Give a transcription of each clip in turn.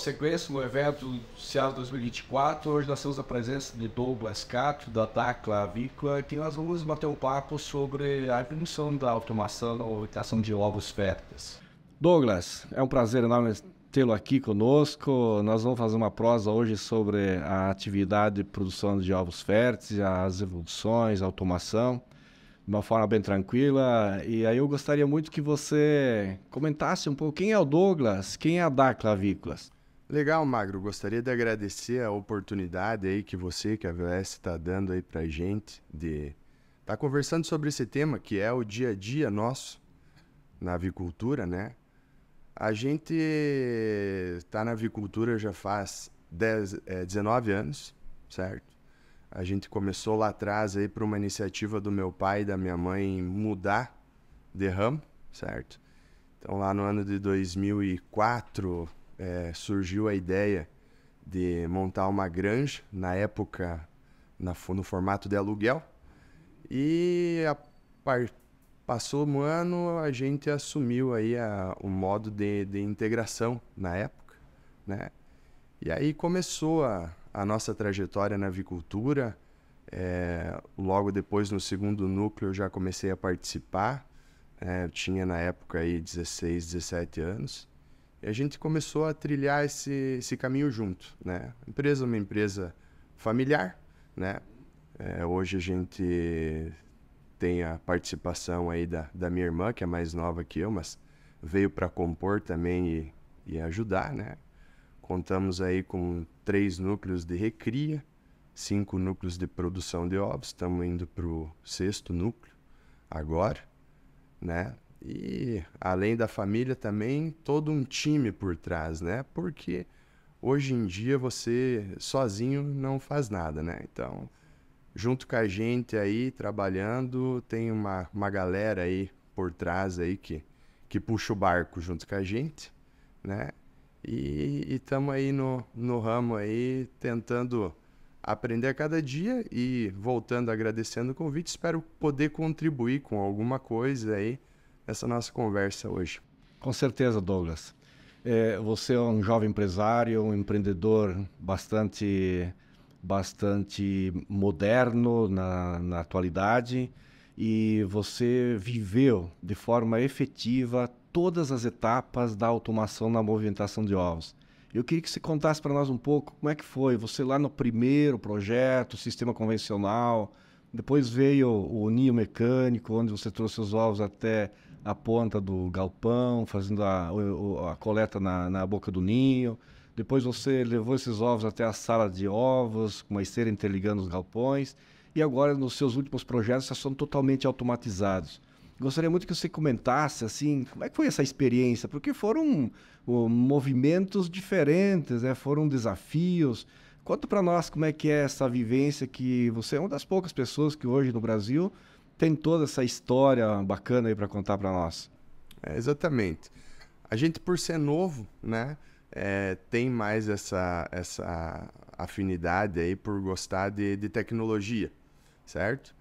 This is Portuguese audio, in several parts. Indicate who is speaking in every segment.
Speaker 1: sequência no evento Cielo 2024. Hoje nós temos a presença de Douglas Cato, da Dacla Avícola, que nós vamos bater um papo sobre a evolução da automação na movimentação de ovos férteis. Douglas, é um prazer enorme tê-lo aqui conosco. Nós vamos fazer uma prosa hoje sobre a atividade de produção de ovos férteis, as evoluções, a automação, de uma forma bem tranquila. E aí eu gostaria muito que você comentasse um pouco quem é o Douglas, quem é a Dacla Avícolas.
Speaker 2: Legal, Magro. Gostaria de agradecer a oportunidade aí que a VS está dando aí pra gente de estar conversando sobre esse tema que é o dia a dia nosso na avicultura, né? A gente está na avicultura já faz 19 anos, certo? A gente começou lá atrás aí por uma iniciativa do meu pai e da minha mãe mudar de ramo, certo? Então lá no ano de 2004 surgiu a ideia de montar uma granja, na época no formato de aluguel. E passou um ano, a gente assumiu aí o modo de integração na época, né? E aí começou a nossa trajetória na avicultura. Logo depois, no segundo núcleo, eu já comecei a participar. Eu tinha na época aí 16, 17 anos. E a gente começou a trilhar esse caminho junto, né? A empresa é uma empresa familiar, né? Hoje a gente tem a participação aí da minha irmã, que é mais nova que eu, mas veio para compor também e ajudar, né? Contamos aí com 3 núcleos de recria, 5 núcleos de produção de ovos. Estamos indo para o 6º núcleo agora, né? E além da família também, todo um time por trás, né? Porque hoje em dia você sozinho não faz nada, né? Então, junto com a gente aí, trabalhando, tem uma galera aí por trás aí que puxa o barco junto com a gente, né? E estamos aí no ramo aí, tentando aprender a cada dia e voltando agradecendo o convite. Espero poder contribuir com alguma coisa aí nessa nossa conversa hoje.
Speaker 1: Com certeza, Douglas. Você é um jovem empresário, um empreendedor bastante moderno na atualidade, e você viveu de forma efetiva todas as etapas da automação na movimentação de ovos. Eu queria que você contasse para nós um pouco como é que foi você lá no primeiro projeto, sistema convencional, depois veio o ninho mecânico, onde você trouxe os ovos até a ponta do galpão, fazendo a coleta na boca do ninho. Depois você levou esses ovos até a sala de ovos, com uma esteira interligando os galpões. E agora, nos seus últimos projetos, já são totalmente automatizados. Gostaria muito que você comentasse, assim, como é que foi essa experiência? Porque foram movimentos diferentes, né? Foram desafios. Conta para nós como é que é essa vivência, que você é uma das poucas pessoas que hoje no Brasil tem toda essa história bacana aí para contar para nós.
Speaker 2: Exatamente. A gente, por ser novo, né, tem mais essa afinidade aí por gostar de tecnologia, certo?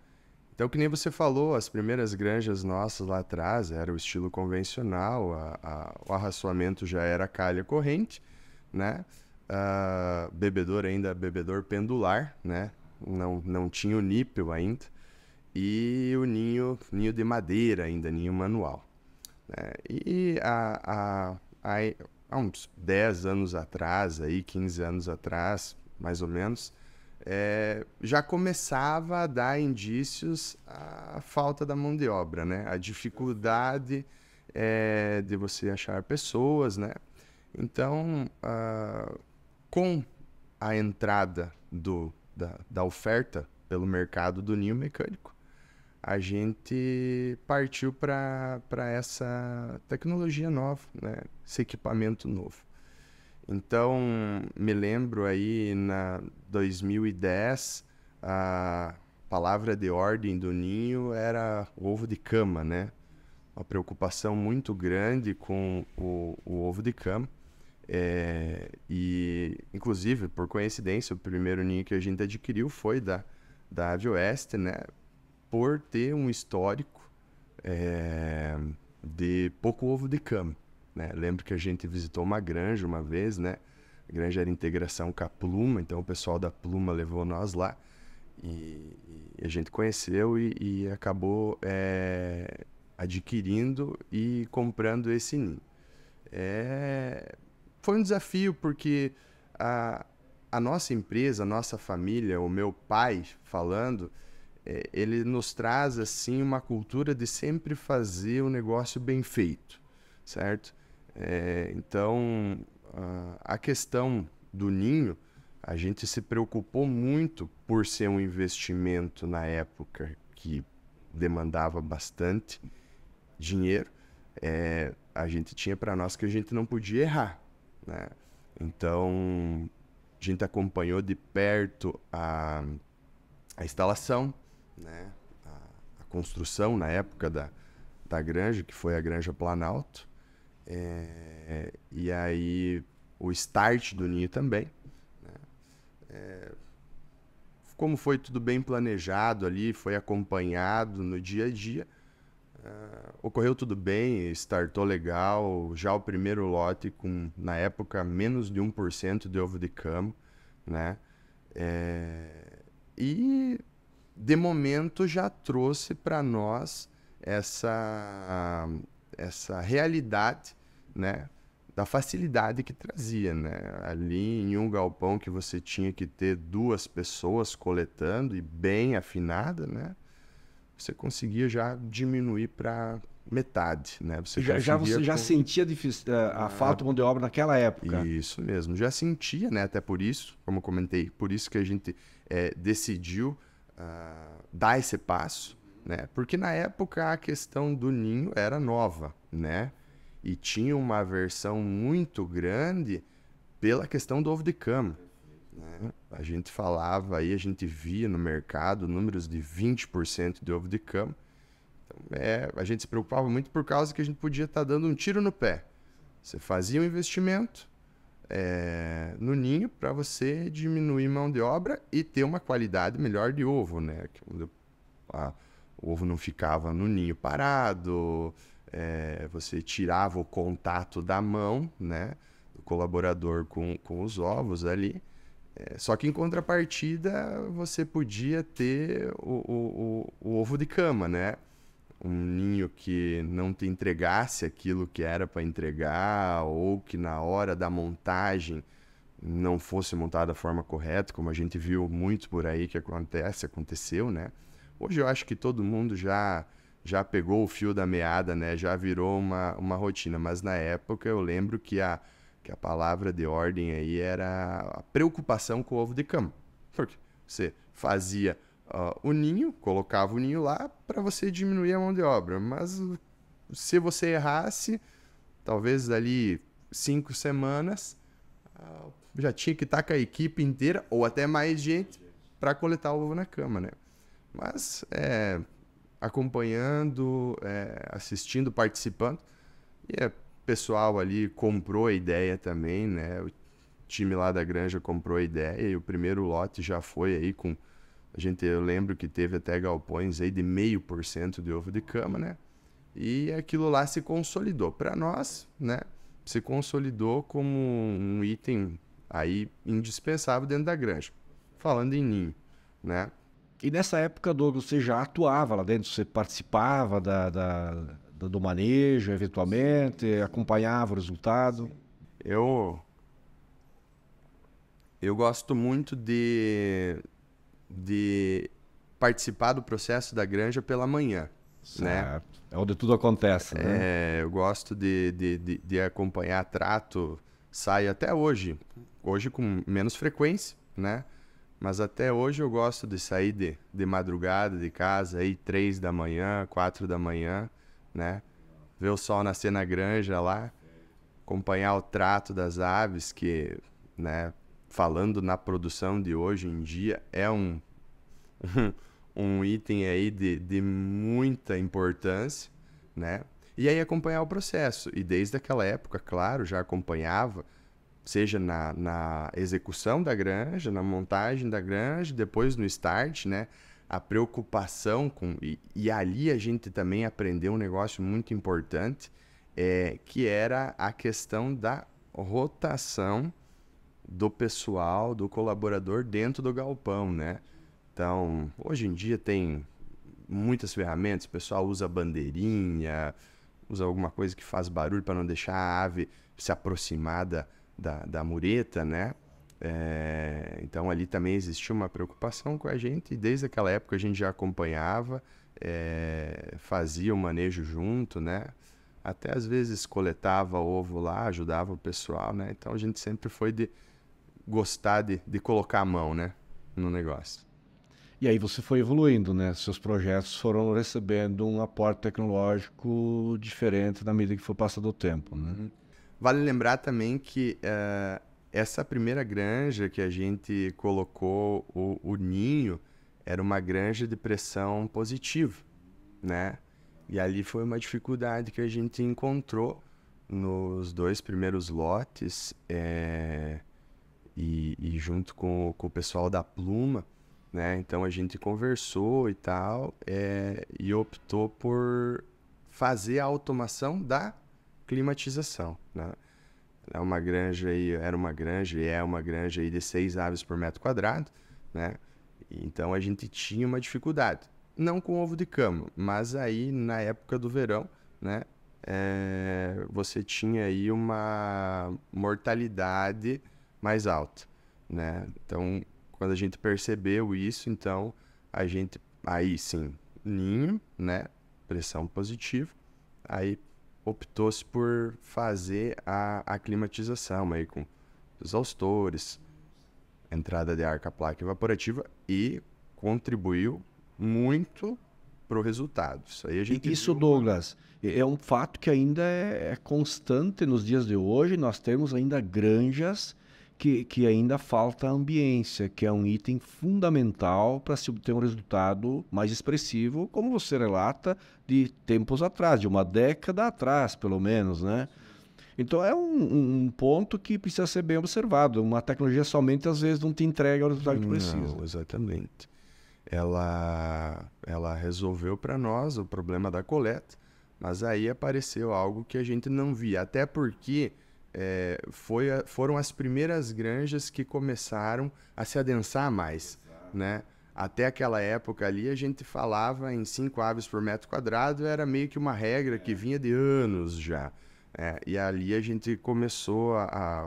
Speaker 2: Então, que nem você falou, as primeiras granjas nossas lá atrás era o estilo convencional, o arraçoamento já era calha corrente, né? Bebedouro ainda, bebedor pendular, né? Não tinha o nípel ainda. E o ninho de madeira ainda, ninho manual, né? E há uns 10 anos atrás, aí, 15 anos atrás, mais ou menos, já começava a dar indícios a falta da mão de obra, né? A dificuldade de você achar pessoas, né? Então, com a entrada da oferta pelo mercado do ninho mecânico, a gente partiu para essa tecnologia nova, né? Esse equipamento novo. Então, me lembro aí na 2010, a palavra de ordem do ninho era ovo de cama, né? Uma preocupação muito grande com o ovo de cama. E, inclusive, por coincidência, o primeiro ninho que a gente adquiriu foi da Avioeste, né? Por ter um histórico de pouco ovo de cama, né? Lembro que a gente visitou uma granja uma vez, né? A granja era integração com a Pluma, então o pessoal da Pluma levou nós lá e a gente conheceu e acabou adquirindo e comprando esse ninho. Foi um desafio porque a nossa empresa, a nossa família, o meu pai falando, ele nos traz assim uma cultura de sempre fazer o negócio bem feito, certo? Então, a questão do ninho, a gente se preocupou muito por ser um investimento na época que demandava bastante dinheiro. A gente tinha para nós que a gente não podia errar, né? Então, a gente acompanhou de perto a instalação, né? A construção na época da granja, que foi a Granja Planalto. E aí o start do ninho também, né? Como foi tudo bem planejado ali, foi acompanhado no dia a dia, ocorreu tudo bem, startou legal, já o primeiro lote com, na época, menos de 1% de ovo de cama, né? E de momento já trouxe para nós essa realidade, né, da facilidade que trazia, né? Ali em um galpão que você tinha que ter 2 pessoas coletando e bem afinada, né? Você conseguia já diminuir para metade, né? Você
Speaker 1: Você já
Speaker 2: com...
Speaker 1: sentia a falta de mão de obra naquela época?
Speaker 2: Isso mesmo, já sentia, né? Até por isso, como eu comentei, por isso que a gente decidiu dar esse passo, né? Porque na época a questão do ninho era nova, né? E tinha uma versão muito grande pela questão do ovo de cama, né? A gente falava aí, a gente via no mercado números de 20% de ovo de cama. Então, a gente se preocupava muito por causa que a gente podia estar dando um tiro no pé. Você fazia um investimento no ninho para você diminuir mão de obra e ter uma qualidade melhor de ovo, né? O ovo não ficava no ninho parado, você tirava o contato da mão, né, do colaborador com os ovos ali. Só que em contrapartida você podia ter o ovo de cama, né? Um ninho que não te entregasse aquilo que era para entregar, ou que na hora da montagem não fosse montado da forma correta, como a gente viu muito por aí que aconteceu, né? Hoje eu acho que todo mundo já pegou o fio da meada, né? Já virou uma rotina, mas na época eu lembro que a palavra de ordem aí era a preocupação com o ovo de cama. Porque você fazia o ninho, colocava o ninho lá para você diminuir a mão de obra, mas se você errasse, talvez dali 5 semanas já tinha que estar com a equipe inteira ou até mais gente para coletar o ovo na cama, né? Mas acompanhando, assistindo, participando, e o pessoal ali comprou a ideia também, né? O time lá da granja comprou a ideia e o primeiro lote já foi aí com... eu lembro que teve até galpões aí de 0,5% de ovo de cama, né? E aquilo lá se consolidou. Para nós, né? Se consolidou como um item aí indispensável dentro da granja. Falando em ninho, né?
Speaker 1: E nessa época, Douglas, você já atuava lá dentro? Você participava do manejo, eventualmente, acompanhava o resultado?
Speaker 2: Eu gosto muito de participar do processo da granja pela manhã, né?
Speaker 1: Certo. É onde tudo acontece, né?
Speaker 2: Eu gosto de acompanhar trato, saio até hoje com menos frequência, né? Mas até hoje eu gosto de sair de madrugada de casa, aí 3 da manhã, 4 da manhã, né? Ver o sol nascer na granja lá, acompanhar o trato das aves, que, né, falando na produção de hoje em dia, é um item aí de muita importância, né? E aí acompanhar o processo. E desde aquela época, claro, já acompanhava, seja na execução da granja, na montagem da granja, depois no start, né? A preocupação com... E ali a gente também aprendeu um negócio muito importante, que era a questão da rotação do pessoal, do colaborador dentro do galpão, né? Então, hoje em dia tem muitas ferramentas, o pessoal usa bandeirinha, usa alguma coisa que faz barulho para não deixar a ave se aproximar da mureta, né? Então ali também existia uma preocupação com a gente e desde aquela época a gente já acompanhava, fazia o manejo junto, né? Até às vezes coletava ovo lá, ajudava o pessoal, né? Então a gente sempre foi de gostar de colocar a mão, né? No negócio.
Speaker 1: E aí você foi evoluindo, né? Seus projetos foram recebendo um aporte tecnológico diferente na medida que foi passando o tempo, né?
Speaker 2: Vale lembrar também que essa primeira granja que a gente colocou o ninho era uma granja de pressão positiva, né? E ali foi uma dificuldade que a gente encontrou nos 2 primeiros lotes e junto com o pessoal da Pluma, né? Então a gente conversou e tal e optou por fazer a automação da climatização, né? Era uma granja e é uma granja aí de 6 aves por metro quadrado, né? Então a gente tinha uma dificuldade. Não com ovo de cama, mas aí na época do verão, né? Você tinha aí uma mortalidade mais alta, né? Então, quando a gente percebeu isso, então a gente, aí sim, ninho, né? Pressão positiva, aí optou-se por fazer a climatização aí com exaustores, entrada de ar com a placa evaporativa e contribuiu muito para o resultado. Isso aí a gente
Speaker 1: Isso,
Speaker 2: viu uma...
Speaker 1: Douglas, é um fato que ainda é constante nos dias de hoje. Nós temos ainda granjas que ainda falta ambiência, que é um item fundamental para se obter um resultado mais expressivo, como você relata, de tempos atrás, de uma década atrás, pelo menos, né? Então é um ponto que precisa ser bem observado. Uma tecnologia somente às vezes não te entrega o resultado que tu precisa.
Speaker 2: Não, exatamente. Ela resolveu para nós o problema da coleta, mas aí apareceu algo que a gente não via, até porque foram as primeiras granjas que começaram a se adensar mais, né? Até aquela época ali a gente falava em 5 aves por metro quadrado, era meio que uma regra que vinha de anos já. E ali a gente começou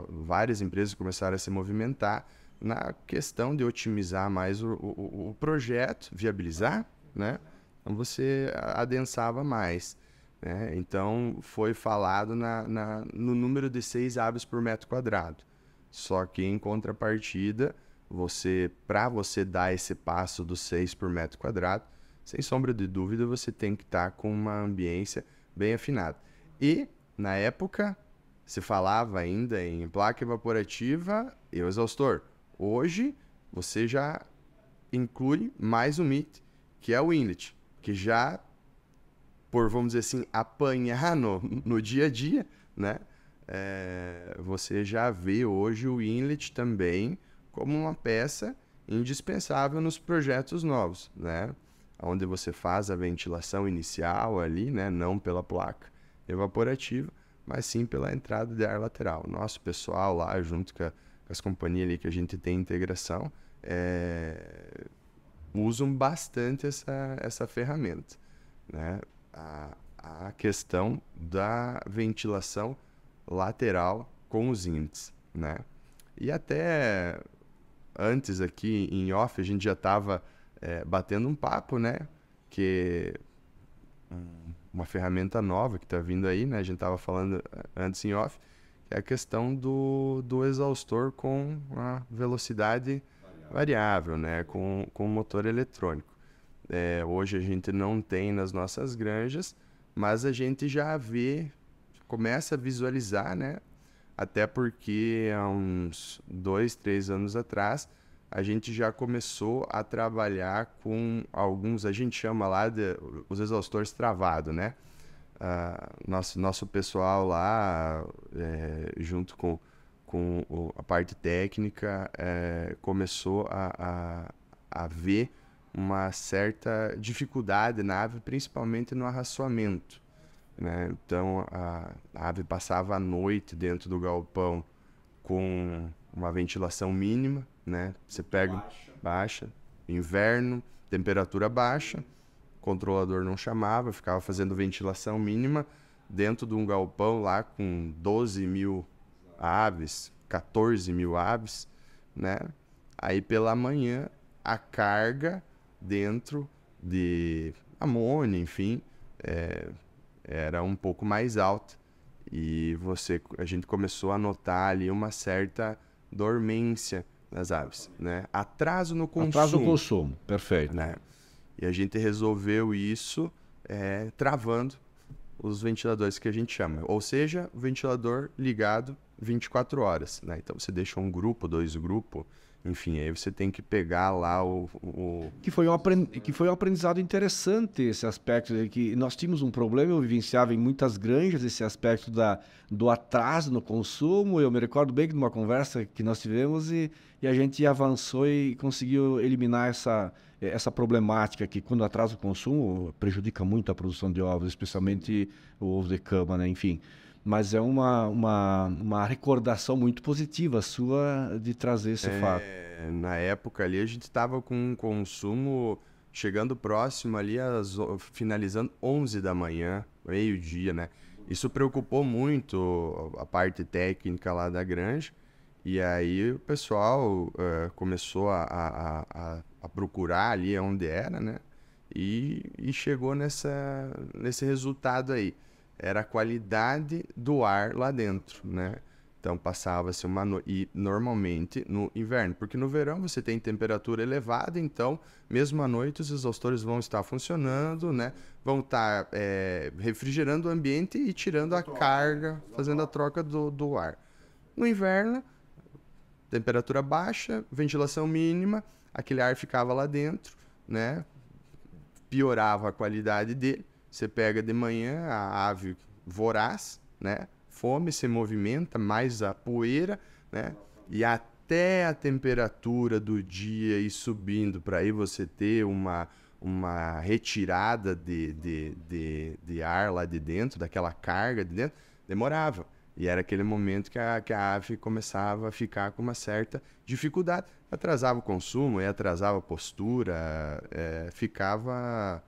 Speaker 2: várias empresas começaram a se movimentar na questão de otimizar mais o projeto, viabilizar, né? Então você adensava mais, né? Então foi falado no número de 6 aves por metro quadrado. Só que em contrapartida, para você dar esse passo dos 6 por metro quadrado, sem sombra de dúvida, você tem que estar com uma ambiência bem afinada. E, na época, se falava ainda em placa evaporativa e o exaustor. Hoje, você já inclui mais um MIT, que é o inlet, que já, por, vamos dizer assim, apanhar no dia a dia, né? Você já vê hoje o inlet também como uma peça indispensável nos projetos novos, né? Onde você faz a ventilação inicial ali, né? Não pela placa evaporativa, mas sim pela entrada de ar lateral. Nosso pessoal lá, junto com as companhias ali que a gente tem integração, usam bastante essa ferramenta, né? A questão da ventilação lateral com os índices, né? E até antes aqui em off a gente já estava batendo um papo, né? Que uma ferramenta nova que está vindo aí, né? A gente estava falando antes em off, que é a questão do exaustor com a velocidade variável, né? Com motor eletrônico. Hoje a gente não tem nas nossas granjas, mas a gente já vê, começa a visualizar, né? Até porque há uns 2, 3 anos atrás, a gente já começou a trabalhar com alguns, a gente chama lá de os exaustores travados, né? Nosso pessoal lá, junto com a parte técnica, começou a ver uma certa dificuldade na ave, principalmente no arraçoamento, né? Então a ave passava a noite dentro do galpão com uma ventilação mínima, né? Você pega baixa, inverno, temperatura baixa, o controlador não chamava, ficava fazendo ventilação mínima dentro de um galpão lá com 12 mil aves, 14 mil aves, né? Aí pela manhã a carga dentro de amônia, enfim, era um pouco mais alta e a gente começou a notar ali uma certa dormência das aves, né? Atraso no
Speaker 1: Atraso do
Speaker 2: consumo,
Speaker 1: consumo, perfeito.
Speaker 2: né? E a gente resolveu isso travando os ventiladores que a gente chama, ou seja, o ventilador ligado 24 horas, né? Então você deixa um grupo, 2 grupos, enfim, aí você tem que pegar lá
Speaker 1: Que foi um aprendizado interessante esse aspecto, de que nós tínhamos um problema, eu vivenciava em muitas granjas esse aspecto do atraso no consumo. Eu me recordo bem de uma conversa que nós tivemos e a gente avançou e conseguiu eliminar essa problemática que quando atrasa o consumo prejudica muito a produção de ovos, especialmente o ovo de cama, né? Enfim. Mas é uma recordação muito positiva sua de trazer esse fato.
Speaker 2: Na época ali a gente estava com um consumo chegando próximo ali, finalizando 11 da manhã, meio-dia, né? Isso preocupou muito a parte técnica lá da granja. E aí o pessoal começou a procurar ali onde era, né? E chegou nesse resultado aí. Era a qualidade do ar lá dentro, né? Então passava-se uma noite, e normalmente no inverno, porque no verão você tem temperatura elevada, então mesmo à noite os exaustores vão estar funcionando, né? Vão estar refrigerando o ambiente e tirando a carga, fazendo a troca do ar. No inverno, temperatura baixa, ventilação mínima, aquele ar ficava lá dentro, né? Piorava a qualidade dele. Você pega de manhã a ave voraz, né? Fome, se movimenta, mais a poeira, né? E até a temperatura do dia ir subindo, para aí você ter uma retirada de ar lá de dentro, daquela carga de dentro, demorava. E era aquele momento que a ave começava a ficar com uma certa dificuldade. Atrasava o consumo, atrasava a postura, virava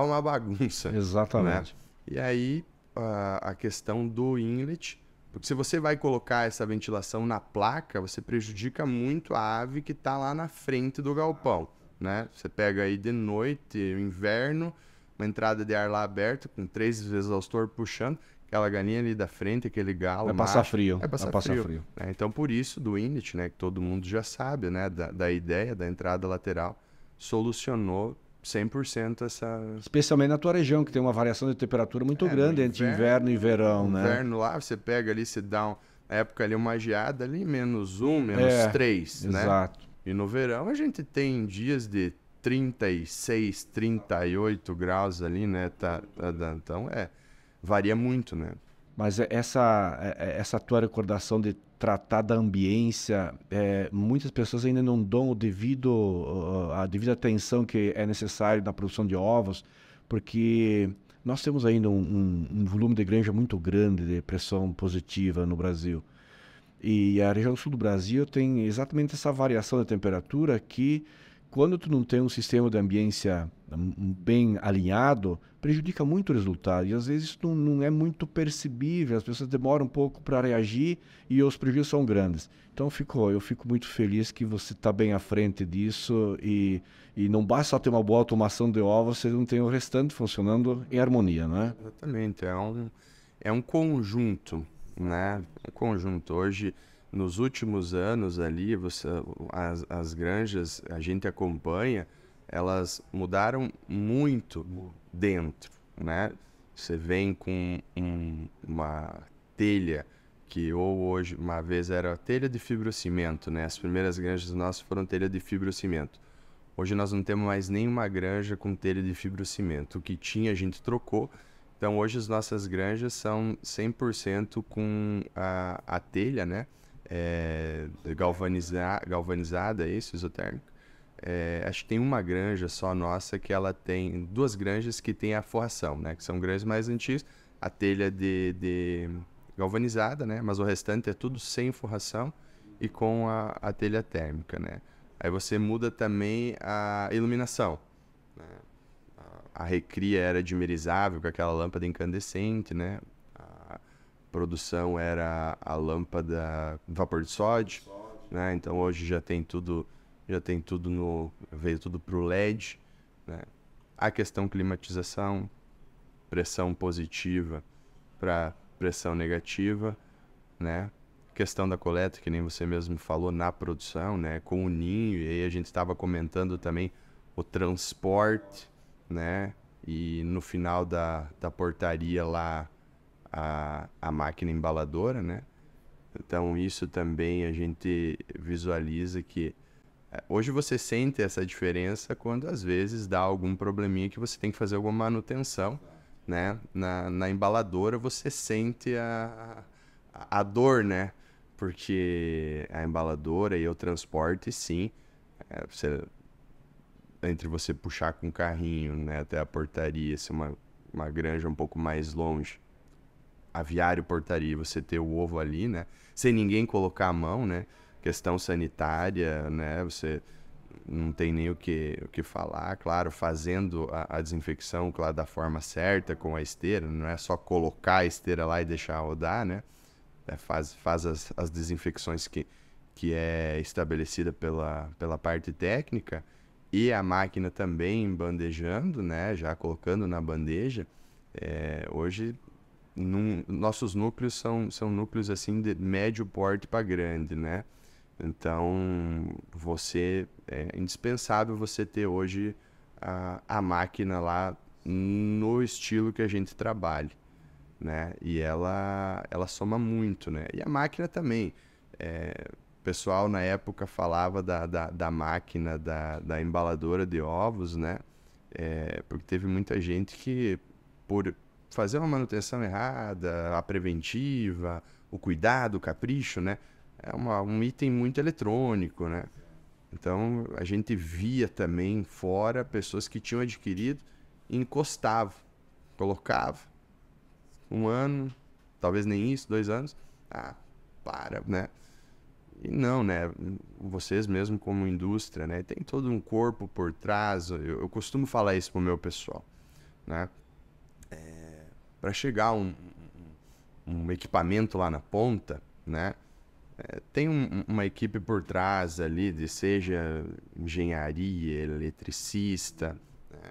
Speaker 2: uma bagunça, né?
Speaker 1: Exatamente.
Speaker 2: E aí a questão do inlet, porque se você vai colocar essa ventilação na placa, você prejudica muito a ave que está lá na frente do galpão, né? Você pega aí de noite, inverno, uma entrada de ar lá aberta, com 3 exaustor puxando, aquela galinha ali da frente, aquele galo
Speaker 1: Vai passar
Speaker 2: macho,
Speaker 1: frio.
Speaker 2: vai passar frio. Né? Então, por isso, do inlet, né, que todo mundo já sabe, né, da ideia da entrada lateral, solucionou 100% essa...
Speaker 1: Especialmente na tua região, que tem uma variação de temperatura muito grande entre inverno e verão, né?
Speaker 2: Inverno lá, você pega ali, você dá na época ali uma geada ali, -1, -3, né?
Speaker 1: Exato.
Speaker 2: E no verão a gente tem dias de 36, 38 graus ali, né? Então, varia muito, né?
Speaker 1: Mas essa tua recordação de tratar da ambiência, muitas pessoas ainda não dão a devida atenção que é necessário na produção de ovos, porque nós temos ainda um volume de granja muito grande de pressão positiva no Brasil. E a região sul do Brasil tem exatamente essa variação de temperatura que, quando tu não tem um sistema de ambiência bem alinhado, prejudica muito o resultado. E às vezes isso não é muito percebível, as pessoas demoram um pouco para reagir e os prejuízos são grandes. Então eu fico muito feliz que você está bem à frente disso e não basta só ter uma boa automação de ovos, você não tem o restante funcionando em harmonia, não é?
Speaker 2: Exatamente, é um conjunto, né? Um conjunto. Hoje, nos últimos anos ali, as granjas, a gente acompanha, elas mudaram muito dentro, né? Você vem com uma telha que hoje, uma vez era telha de fibrocimento, né? As primeiras granjas nossas foram telha de fibrocimento. Hoje nós não temos mais nenhuma granja com telha de fibrocimento. O que tinha a gente trocou. Então hoje as nossas granjas são 100% com a telha, né? Galvanizada, isso, isotérmico. Acho que tem uma granja só nossa que ela tem 2 granjas que tem a forração, né? Que são granjas mais antigas, a telha de galvanizada, né? Mas o restante é tudo sem forração e com a telha térmica, né? Aí você muda também a iluminação, né? A recria era dimerizável com aquela lâmpada incandescente, né? A produção era a lâmpada vapor de sódio, né? Então hoje já tem tudo veio tudo para o LED, né? A questão climatização, pressão positiva para pressão negativa, né? Questão da coleta, que nem você mesmo falou, na produção, né? Com o ninho, e aí a gente estava comentando também o transporte, né? E no final da portaria lá, a máquina embaladora, né? Então isso também a gente visualiza que hoje você sente essa diferença quando às vezes dá algum probleminha que você tem que fazer alguma manutenção, né? Na embaladora você sente a dor, né? Porque a embaladora e o transporte, sim, entre você puxar com o carrinho, né, até a portaria, se uma granja um pouco mais longe, aviário, portaria, você ter o ovo ali, né? Sem ninguém colocar a mão, né? Questão sanitária, né? Você não tem nem o que falar, claro, fazendo a desinfecção, claro, da forma certa, com a esteira, não é só colocar a esteira lá e deixar rodar, né? Faz as desinfecções que é estabelecida pela parte técnica, e a máquina também bandejando, né? Já colocando na bandeja. Hoje nossos núcleos são núcleos assim de médio porte para grande, né? Então é indispensável você ter hoje a máquina lá no estilo que a gente trabalha, né? E ela soma muito, né? E a máquina também. O pessoal na época falava da máquina da embaladora de ovos, né? Porque teve muita gente que, por fazer uma manutenção errada, a preventiva, o cuidado, o capricho, né? É um item muito eletrônico, né? Então a gente via também fora pessoas que tinham adquirido e encostavam, colocava 1 ano, talvez nem isso, 2 anos, para, né? E não, né? Vocês mesmo como indústria, né? Tem todo um corpo por trás. Eu costumo falar isso pro meu pessoal, né? Para chegar um equipamento lá na ponta, né? Tem uma equipe por trás ali, seja engenharia, eletricista, né?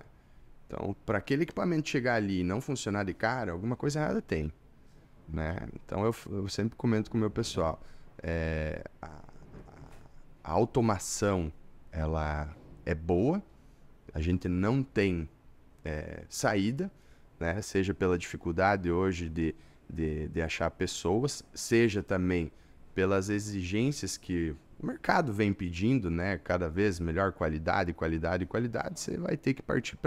Speaker 2: Então, para aquele equipamento chegar ali e não funcionar de cara, alguma coisa errada tem, né? Então, eu sempre comento com o meu pessoal, a automação, ela é boa, a gente não tem saída, né? Seja pela dificuldade hoje de achar pessoas, seja também pelas exigências que o mercado vem pedindo, né? Cada vez melhor qualidade, qualidade, qualidade, você vai ter que partir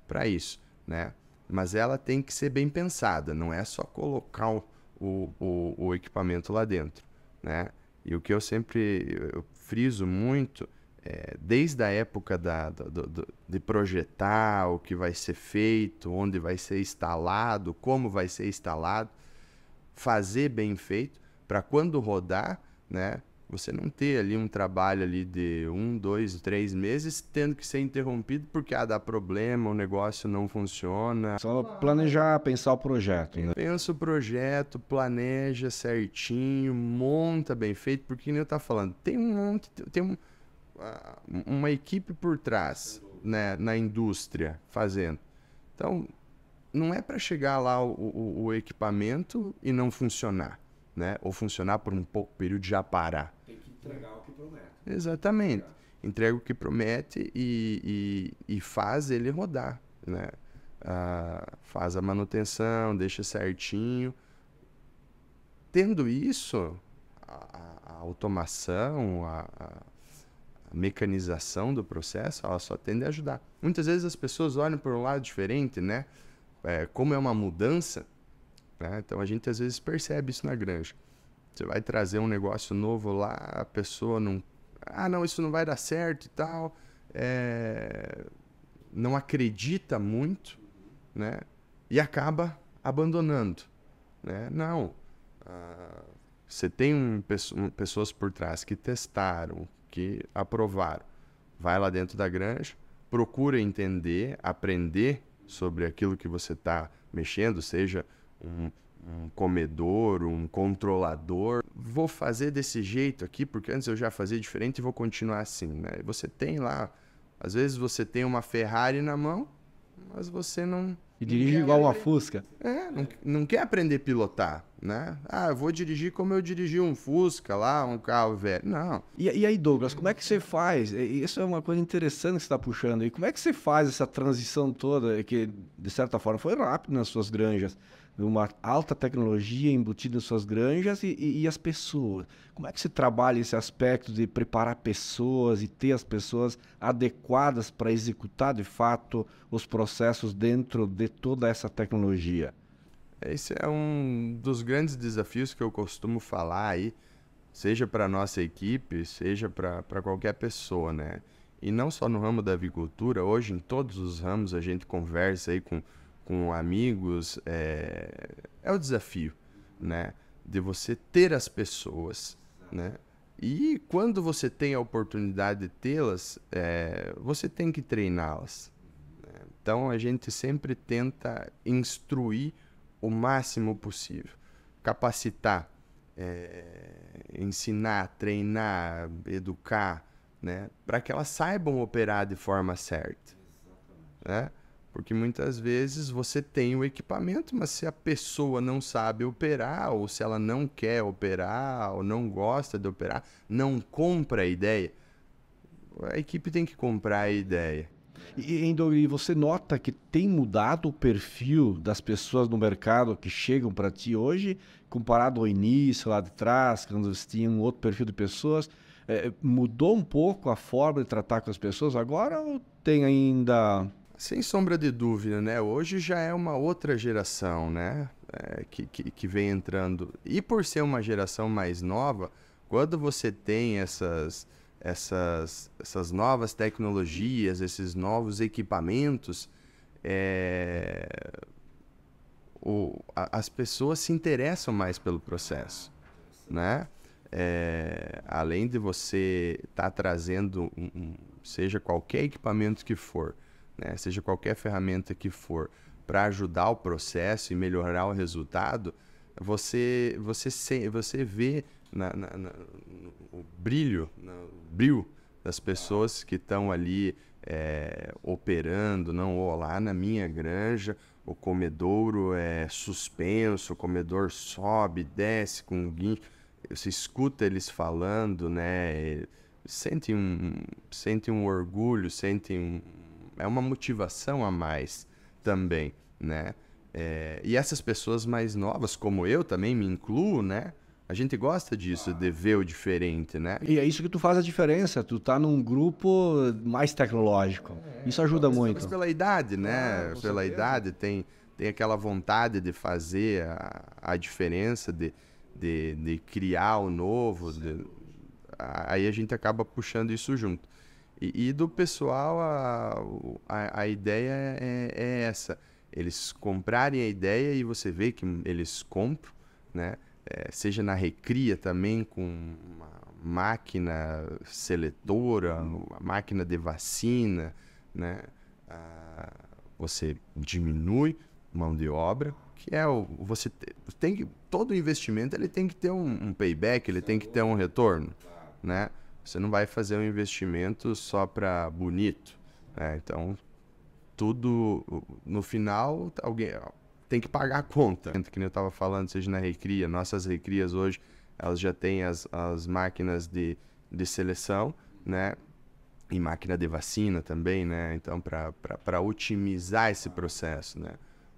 Speaker 2: para isso, né? Mas ela tem que ser bem pensada, não é só colocar o equipamento lá dentro, né? E o que eu friso muito, desde a época de projetar o que vai ser feito, onde vai ser instalado, como vai ser instalado, fazer bem feito, para quando rodar, né, você não ter ali um trabalho ali de 1, 2, 3 meses tendo que ser interrompido porque dá problema, o negócio não funciona.
Speaker 1: Só planejar, pensar o projeto, né?
Speaker 2: Pensa o projeto, planeja certinho, monta bem feito, porque como eu estava falando, tem uma equipe por trás, né, na indústria fazendo. Então, não é para chegar lá o equipamento e não funcionar, né? Ou funcionar por um pouco período e já parar.
Speaker 1: Tem que entregar o que promete.
Speaker 2: Exatamente. Entrega o que promete e faz ele rodar, né? Faz a manutenção, deixa certinho. Tendo isso, a automação, a mecanização do processo, ela só tende a ajudar. Muitas vezes as pessoas olham por um lado diferente, né? Como é uma mudança, né? Então a gente às vezes percebe isso na granja. Você vai trazer um negócio novo lá, a pessoa não... não, isso não vai dar certo e tal. Não acredita muito, né? E acaba abandonando, né? Não. Você tem pessoas por trás que testaram, que aprovaram. Vai lá dentro da granja, procura entender, aprender sobre aquilo que você está mexendo, seja um comedor, um controlador. Vou fazer desse jeito aqui, porque antes eu já fazia diferente e vou continuar assim, né? E você tem lá, às vezes você tem uma Ferrari na mão, mas você não...
Speaker 1: E dirige igual uma Fusca.
Speaker 2: Não quer aprender a pilotar, né? Ah, eu vou dirigir como eu dirigi um Fusca lá, um carro velho. Não.
Speaker 1: E aí, Douglas, como é que você faz? Isso é uma coisa interessante que você está puxando aí. Como é que você faz essa transição toda, que de certa forma foi rápido nas suas granjas? Uma alta tecnologia embutida nas suas granjas e as pessoas. Como é que você trabalha esse aspecto de preparar pessoas e ter as pessoas adequadas para executar de fato os processos dentro de toda essa tecnologia?
Speaker 2: Esse é um dos grandes desafios que eu costumo falar aí, seja para a nossa equipe, seja para qualquer pessoa, né? E não só no ramo da avicultura, hoje em todos os ramos a gente conversa aí com amigos, é o desafio, né? De você ter as pessoas, né? E quando você tem a oportunidade de tê-las, você tem que treiná-las. Então a gente sempre tenta instruir o máximo possível, capacitar, ensinar, treinar, educar, né? Para que elas saibam operar de forma certa, né? Porque muitas vezes você tem o equipamento, mas se a pessoa não sabe operar, ou se ela não quer operar, ou não gosta de operar, não compra a ideia, a equipe tem que comprar a ideia.
Speaker 1: E você nota que tem mudado o perfil das pessoas no mercado que chegam para ti hoje, comparado ao início, lá de trás, quando você tinha um outro perfil de pessoas? Mudou um pouco a forma de tratar com as pessoas agora ou tem ainda...
Speaker 2: Sem sombra de dúvida, né? Hoje já é uma outra geração, né? Que vem entrando. E por ser uma geração mais nova, quando você tem essas novas tecnologias, esses novos equipamentos, as pessoas se interessam mais pelo processo, né? Além de você estar trazendo, seja qualquer equipamento que for, né? Seja qualquer ferramenta que for, para ajudar o processo e melhorar o resultado, você vê o brilho das pessoas que estão ali operando. Não, lá na minha granja o comedouro é suspenso, o comedor sobe, desce com guincho. Você escuta eles falando, né? Sente um orgulho, é uma motivação a mais também, né? E essas pessoas mais novas, como eu também me incluo, né? A gente gosta disso, de ver o diferente, né?
Speaker 1: E é isso que tu faz a diferença, tu tá num grupo mais tecnológico. Isso ajuda
Speaker 2: Mas
Speaker 1: muito.
Speaker 2: pela idade, né?
Speaker 1: Com
Speaker 2: Pela
Speaker 1: certeza.
Speaker 2: idade tem aquela vontade de fazer a diferença, de criar o novo. Aí a gente acaba puxando isso junto. E do pessoal, a ideia é essa. Eles comprarem a ideia e você vê que eles compram, né? Seja na recria também, com uma máquina seletora, uma máquina de vacina, né? Você diminui mão de obra, que todo investimento ele tem que ter um payback, ele tem que ter um retorno, né? Você não vai fazer um investimento só para bonito, né? Então, tudo no final alguém tem que pagar a conta. Que nem eu estava falando, seja na recria, nossas recrias hoje elas já têm as máquinas de seleção, né? E máquina de vacina também, né? Então, para otimizar esse processo, né?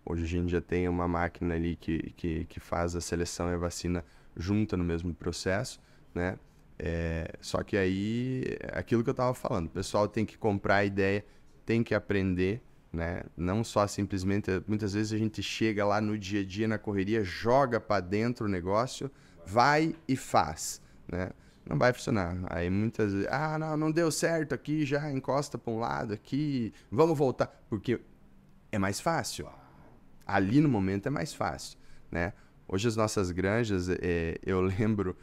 Speaker 2: Hoje a gente já tem uma máquina ali que faz a seleção e a vacina junta no mesmo processo, né? Só que aí, aquilo que eu estava falando, o pessoal tem que comprar a ideia, tem que aprender, né? Não só simplesmente, muitas vezes a gente chega lá no dia a dia, na correria, joga para dentro o negócio, vai e faz, né? Não vai funcionar. Aí muitas vezes, não deu certo aqui, já encosta para um lado aqui, vamos voltar, porque é mais fácil. Ali no momento é mais fácil, né? Hoje as nossas granjas, eu lembro,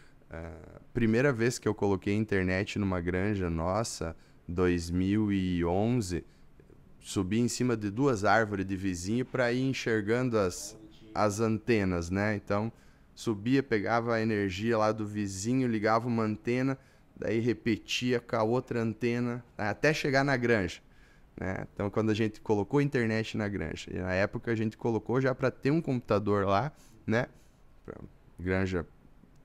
Speaker 2: primeira vez que eu coloquei internet numa granja nossa, 2011, subi em cima de 2 árvores de vizinho para ir enxergando as antenas, né? Então, subia, pegava a energia lá do vizinho, ligava uma antena, daí repetia com a outra antena, até chegar na granja, né? Então, quando a gente colocou a internet na granja, e na época a gente colocou já para ter um computador lá, né? Pra granja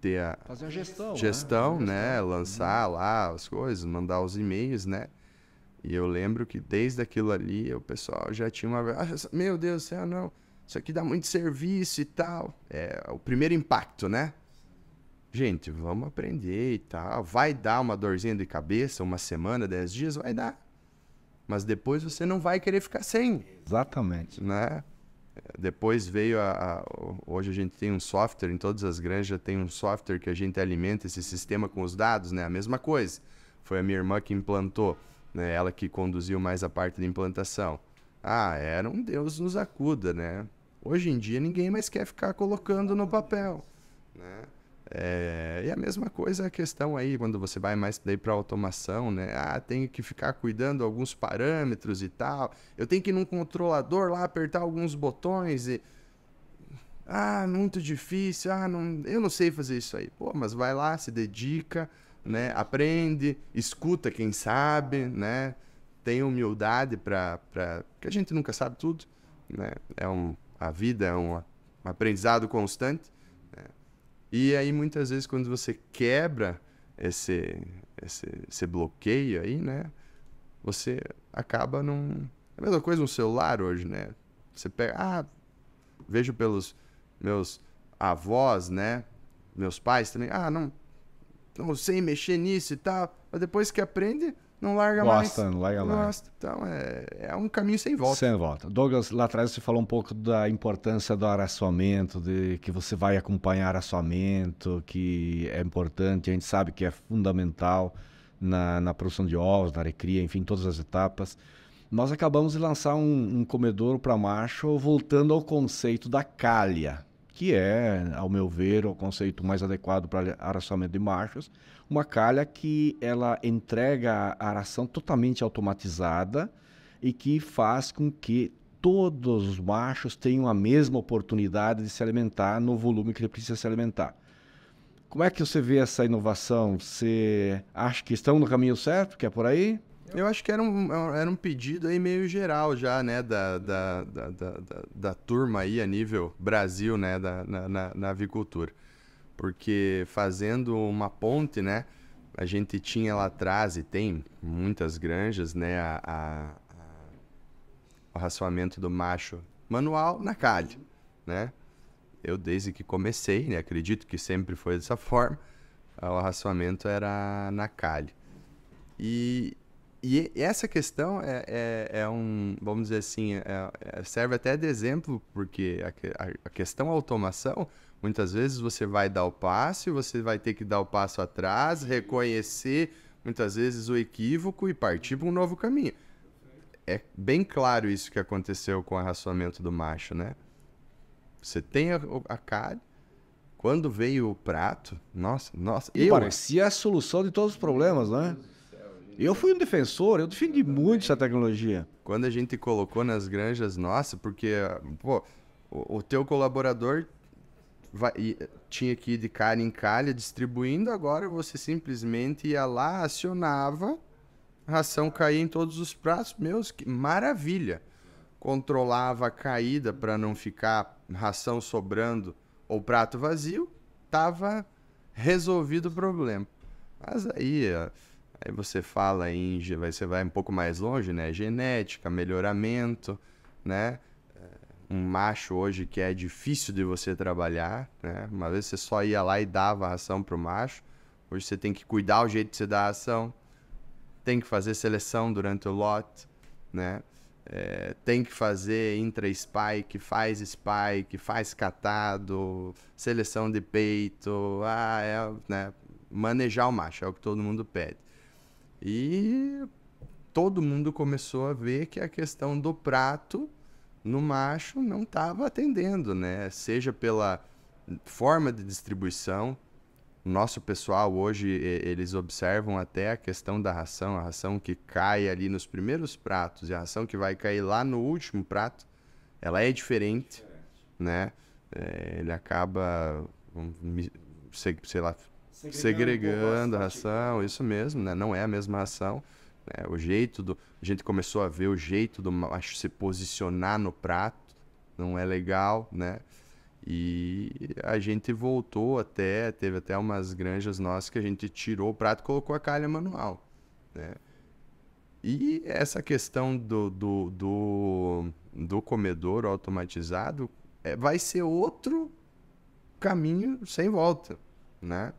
Speaker 2: ter a
Speaker 1: Fazer a gestão,
Speaker 2: gestão, né?
Speaker 1: Gestão.
Speaker 2: Lançar lá as coisas, mandar os e-mails, né? E eu lembro que desde aquilo ali o pessoal já tinha uma... meu Deus do céu, não, isso aqui dá muito serviço e tal. É o primeiro impacto, né? Gente, vamos aprender e tal. Vai dar uma dorzinha de cabeça, uma semana, 10 dias, vai dar. Mas depois você não vai querer ficar sem,
Speaker 1: Exatamente.
Speaker 2: né? Depois veio hoje a gente tem um software, em todas as granjas tem um software que a gente alimenta esse sistema com os dados, né? A mesma coisa. Foi a minha irmã que implantou, né? Ela que conduziu mais a parte de implantação. Era um Deus nos acuda, né? Hoje em dia ninguém mais quer ficar colocando no papel, né? E a mesma coisa a questão aí, quando você vai mais daí para automação, né? Tenho que ficar cuidando alguns parâmetros e tal. Eu tenho que ir num controlador lá, apertar alguns botões e... muito difícil. Não, eu não sei fazer isso aí. Pô, mas vai lá, se dedica, né? Aprende, escuta quem sabe, né? Tem humildade porque a gente nunca sabe tudo, né? A vida é um aprendizado constante. E aí, muitas vezes, quando você quebra esse bloqueio aí, né? Você acaba num... É a mesma coisa no celular hoje, né? Você pega... vejo pelos meus avós, né? Meus pais também. Não sei mexer nisso e tal. Mas depois que aprende, não larga mais.
Speaker 1: Não larga mais.
Speaker 2: Gosta. Então, é um caminho sem volta.
Speaker 1: Sem volta. Douglas, lá atrás você falou um pouco da importância do araçoamento, de que você vai acompanhar araçoamento, que é importante, a gente sabe que é fundamental na produção de ovos, na recria, enfim, todas as etapas. Nós acabamos de lançar um comedouro para macho, voltando ao conceito da calha, que é, ao meu ver, o conceito mais adequado para araçoamento de machos. Uma calha que ela entrega a aração totalmente automatizada e que faz com que todos os machos tenham a mesma oportunidade de se alimentar no volume que ele precisa se alimentar. Como é que você vê essa inovação? Você acha que estão no caminho certo, que é por aí?
Speaker 2: Eu acho que era um pedido aí meio geral já, né, da turma aí a nível Brasil, né, na avicultura. Porque fazendo uma ponte, né, a gente tinha lá atrás e tem muitas granjas, né, o raçoamento do macho manual na calha, né? Eu desde que comecei, né, acredito que sempre foi dessa forma, o raçoamento era na calha. E essa questão vamos dizer assim, serve até de exemplo, porque a questão automação, muitas vezes você vai dar o passo, você vai ter que dar o passo atrás, reconhecer muitas vezes o equívoco e partir para um novo caminho. É bem claro isso que aconteceu com o arraçoamento do macho, né? Você tem a carne, quando veio o prato, nossa,
Speaker 1: parecia a solução de todos os problemas, né? Eu fui um defensor, eu defendi muito essa tecnologia.
Speaker 2: Quando a gente colocou nas granjas, nossa, porque pô, o teu colaborador tinha que ir de calha em calha distribuindo, agora você simplesmente ia lá, acionava, a ração caía em todos os pratos. Meus, que maravilha! Controlava a caída para não ficar ração sobrando ou prato vazio, tava resolvido o problema. Mas aí você fala você vai um pouco mais longe, né? Genética, melhoramento, né? Um macho hoje que é difícil de você trabalhar, né? Uma vez você só ia lá e dava a ração pro macho. Hoje você tem que cuidar o jeito que você dá a ração. Tem que fazer seleção durante o lote, né? Tem que fazer intra-spike, faz catado, seleção de peito, né? Manejar o macho, é o que todo mundo pede. E todo mundo começou a ver que a questão do prato no macho não estava atendendo, né? Seja pela forma de distribuição. O nosso pessoal hoje, eles observam até a questão da ração, a ração que cai ali nos primeiros pratos e a ração que vai cair lá no último prato, ela é diferente, né? Ele acaba, sei lá, segregando a ração, isso mesmo, né? Não é a mesma ração, né? A gente começou a ver o jeito do macho se posicionar no prato, não é legal, né? E a gente voltou teve até umas granjas nossas que a gente tirou o prato e colocou a calha manual, né? E essa questão do comedouro automatizado vai ser outro caminho sem volta, né?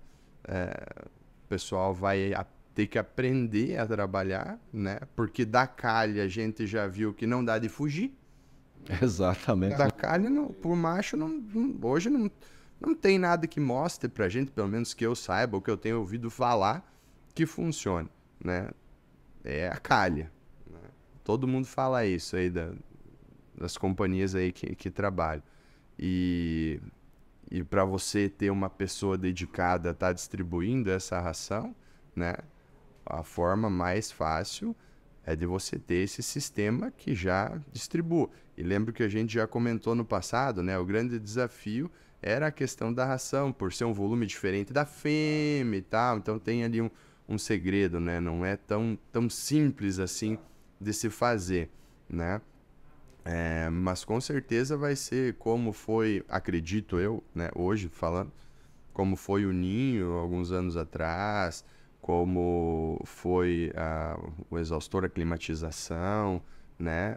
Speaker 2: O pessoal vai ter que aprender a trabalhar, né? Porque da calha a gente já viu que não dá de fugir.
Speaker 1: Exatamente.
Speaker 2: Da calha, por macho, hoje não tem nada que mostre pra gente, pelo menos que eu saiba, ou que eu tenha ouvido falar, que funcione, né? É a calha, né? Todo mundo fala isso aí das companhias aí que trabalham. E para você ter uma pessoa dedicada a estar distribuindo essa ração, né? A forma mais fácil é de você ter esse sistema que já distribua. E lembro que a gente já comentou no passado, né? O grande desafio era a questão da ração, por ser um volume diferente da fêmea e tal. Então tem ali um segredo, né? Não é tão simples assim de se fazer, né? Mas com certeza vai ser como foi, acredito eu, né? Hoje falando, como foi o ninho alguns anos atrás, como foi o exaustor, a climatização, né?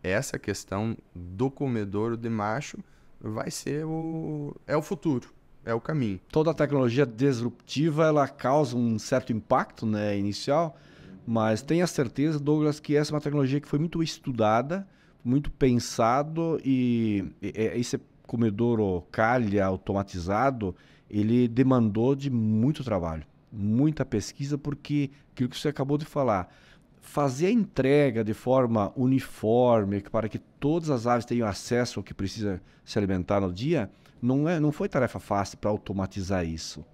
Speaker 2: Essa questão do comedouro de macho vai ser o futuro, é o caminho.
Speaker 1: Toda tecnologia disruptiva, ela causa um certo impacto, né, inicial, mas tenha certeza, Douglas, que essa é uma tecnologia que foi muito estudada, muito pensado e esse comedouro calha automatizado, ele demandou de muito trabalho, muita pesquisa, porque aquilo que você acabou de falar, fazer a entrega de forma uniforme, para que todas as aves tenham acesso ao que precisa se alimentar no dia, não foi tarefa fácil para automatizar isso.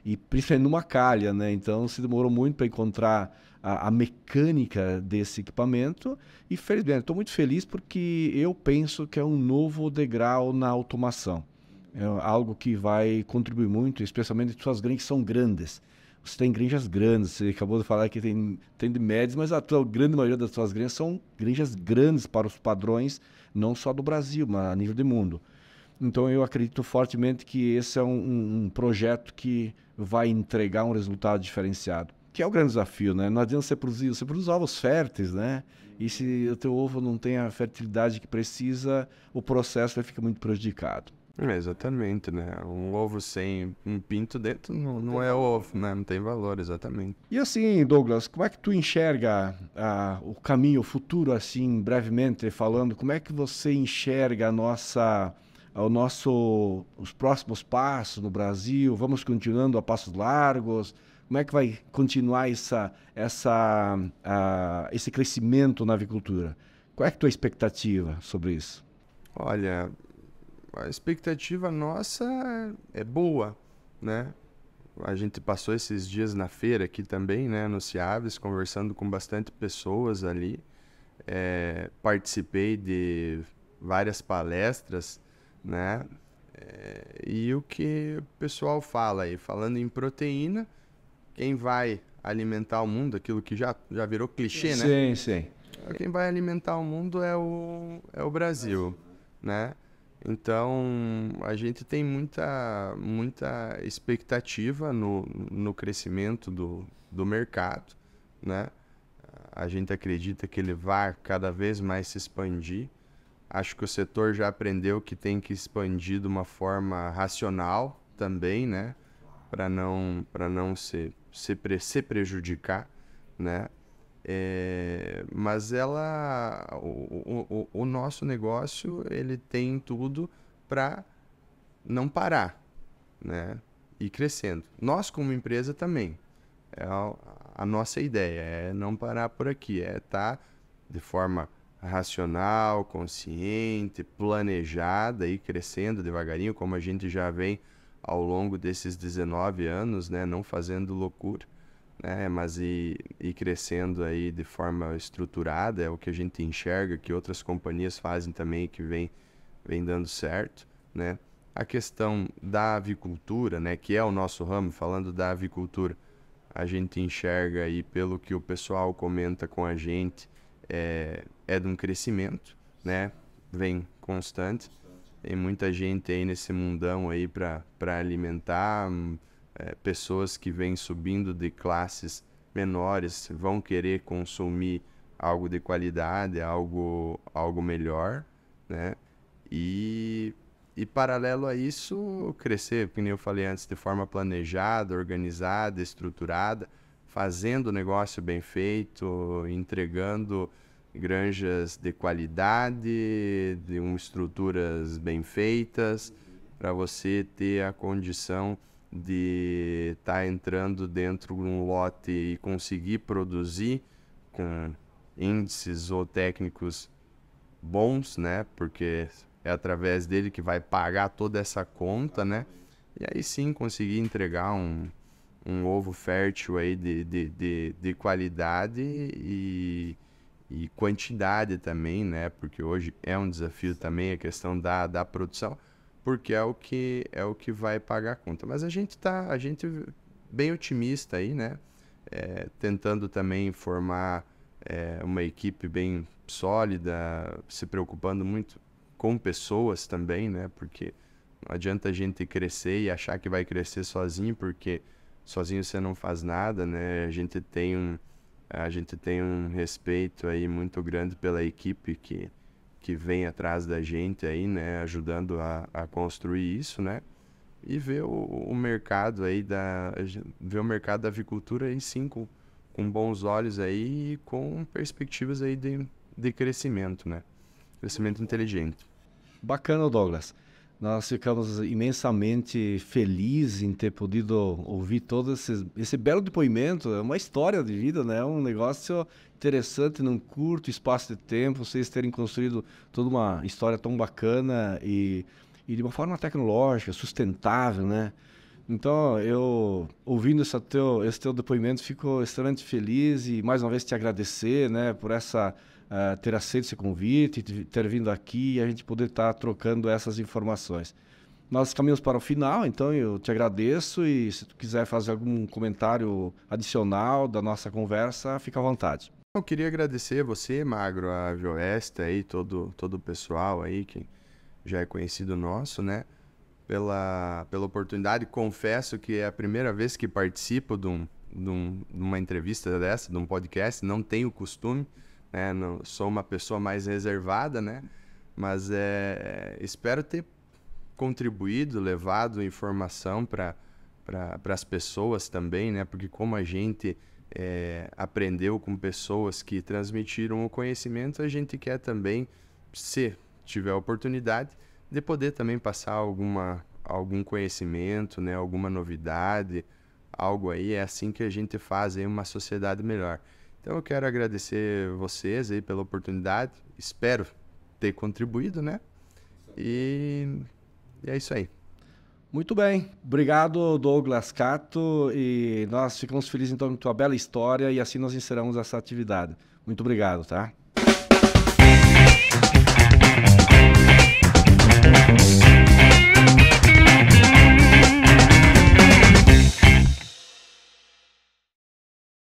Speaker 1: E principalmente numa calha, né? Então se demorou muito para encontrar a mecânica desse equipamento. E felizmente, estou muito feliz porque eu penso que é um novo degrau na automação. É algo que vai contribuir muito, especialmente em suas granjas que são grandes. Você tem granjas grandes, você acabou de falar que tem de médias, mas a grande maioria das suas granjas são granjas grandes para os padrões, não só do Brasil, mas a nível do mundo. Então eu acredito fortemente que esse é um projeto que vai entregar um resultado diferenciado, que é o grande desafio, né? Não adianta você produz ovos férteis, né? E se o teu ovo não tem a fertilidade que precisa, o processo vai ficar muito prejudicado.
Speaker 2: Exatamente, né? Um ovo sem um pinto dentro não é ovo, né? Não tem valor, exatamente.
Speaker 1: E assim, Douglas, como é que tu enxerga o caminho, o futuro, assim, brevemente falando, como é que você enxerga os próximos passos no Brasil? Vamos continuando a passos largos? Como é que vai continuar esse crescimento na avicultura? Qual é a tua expectativa sobre isso?
Speaker 2: Olha, a expectativa nossa é boa, né? A gente passou esses dias na feira aqui também, né? No Ciaves, conversando com bastante pessoas ali. Participei de várias palestras, né? E o que o pessoal fala aí, falando em proteína, quem vai alimentar o mundo, aquilo que já virou clichê, né?
Speaker 1: Sim, sim.
Speaker 2: Quem vai alimentar o mundo é o Brasil, né? Então, a gente tem muita expectativa no crescimento do mercado, né? A gente acredita que ele vai cada vez mais se expandir. Acho que o setor já aprendeu que tem que expandir de uma forma racional também, né? Para não se prejudicar, né? Mas o nosso negócio, ele tem tudo para não parar, né? E crescendo. Nós, como empresa, também. A nossa ideia é não parar por aqui, é estar de forma racional, consciente, planejada e crescendo devagarinho, como a gente já vem ao longo desses 19 anos, né? Não fazendo loucura, né? Mas e crescendo aí de forma estruturada, é o que a gente enxerga que outras companhias fazem também, que vem dando certo, né? A questão da avicultura, né? Que é o nosso ramo, falando da avicultura, a gente enxerga aí, pelo que o pessoal comenta com a gente, é de um crescimento, né? Vem constante. Tem muita gente aí nesse mundão aí para alimentar, pessoas que vêm subindo de classes menores vão querer consumir algo de qualidade, algo melhor, né? E paralelo a isso, crescer, como eu falei antes, de forma planejada, organizada, estruturada, fazendo o negócio bem feito, entregando granjas de qualidade, estruturas bem feitas, para você ter a condição de estar entrando dentro de um lote e conseguir produzir com índices ou técnicos bons, né? Porque é através dele que vai pagar toda essa conta, né? E aí sim conseguir entregar um ovo fértil aí de qualidade e quantidade também, né? Porque hoje é um desafio também a questão da produção, porque é o que vai pagar a conta. Mas a gente bem otimista aí, né? Tentando também formar uma equipe bem sólida, se preocupando muito com pessoas também, né? Porque não adianta a gente crescer e achar que vai crescer sozinho, porque sozinho você não faz nada, né? A gente tem um respeito aí muito grande pela equipe que vem atrás da gente aí, né? Ajudando a construir isso, né? E ver o mercado aí ver o mercado da avicultura aí sim com bons olhos aí e com perspectivas aí de crescimento, né? Crescimento inteligente.
Speaker 1: Bacana, Douglas. Nós ficamos imensamente felizes em ter podido ouvir todo esse belo depoimento. É uma história de vida, né? É um negócio interessante num curto espaço de tempo, vocês terem construído toda uma história tão bacana e de uma forma tecnológica, sustentável, né? Então, eu ouvindo esse teu depoimento, fico extremamente feliz e mais uma vez te agradecer, né, por ter aceito esse convite, ter vindo aqui e a gente poder estar trocando essas informações. Nós caminhamos para o final, então eu te agradeço e se tu quiser fazer algum comentário adicional da nossa conversa, fica à vontade.
Speaker 2: Eu queria agradecer você, Magro, a Vioeste aí, todo o pessoal aí que já é conhecido nosso, né? Pela oportunidade. Confesso que é a primeira vez que participo de uma entrevista dessa, de um podcast. Não tenho costume, né? Não, sou uma pessoa mais reservada, né? Mas espero ter contribuído, levado informação para as pessoas também, né? Porque como a gente aprendeu com pessoas que transmitiram o conhecimento, a gente quer também, se tiver a oportunidade, de poder também passar algum conhecimento, né? Alguma novidade, algo aí. É assim que a gente faz aí uma sociedade melhor. Então eu quero agradecer vocês aí pela oportunidade. Espero ter contribuído, né? E é isso aí.
Speaker 1: Muito bem, obrigado Douglas Cato e nós ficamos felizes então com tua bela história e assim nós encerramos essa atividade. Muito obrigado, tá?